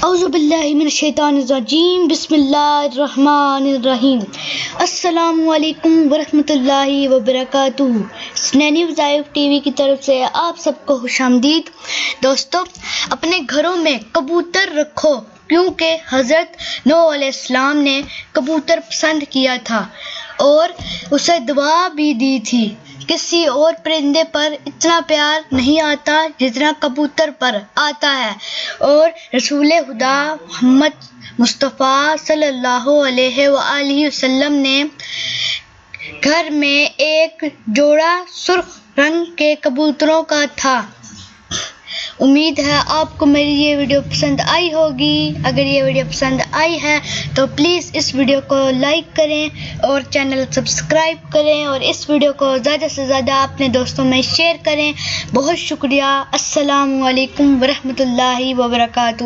اعوذ باللہ من الشیطان الرجیم، بسم اللہ الرحمن الرحیم۔ السلام علیکم ورحمۃ اللہ وبرکاتہ۔ سنینی وظائف ٹی وی کی طرف سے آپ سب کو خوش آمدید۔ دوستو، اپنے گھروں میں کبوتر رکھو، کیونکہ حضرت نوح علیہ السلام نے کبوتر پسند کیا تھا اور اسے دعا بھی دی تھی۔ کسی اور پرندے پر اتنا پیار نہیں آتا جتنا کبوتر پر آتا ہے، اور رسول خدا محمد مصطفیٰ صلی اللہ علیہ وآلہ وسلم نے گھر میں ایک جوڑا سرخ رنگ کے کبوتروں کا تھا۔ امید ہے آپ کو میری یہ ویڈیو پسند آئی ہوگی۔ اگر یہ ویڈیو پسند آئی ہے تو پلیز اس ویڈیو کو لائک کریں اور چینل سبسکرائب کریں، اور اس ویڈیو کو زیادہ سے زیادہ اپنے دوستوں میں شیئر کریں۔ بہت شکریہ۔ السلام علیکم ورحمۃ اللہ وبرکاتہ۔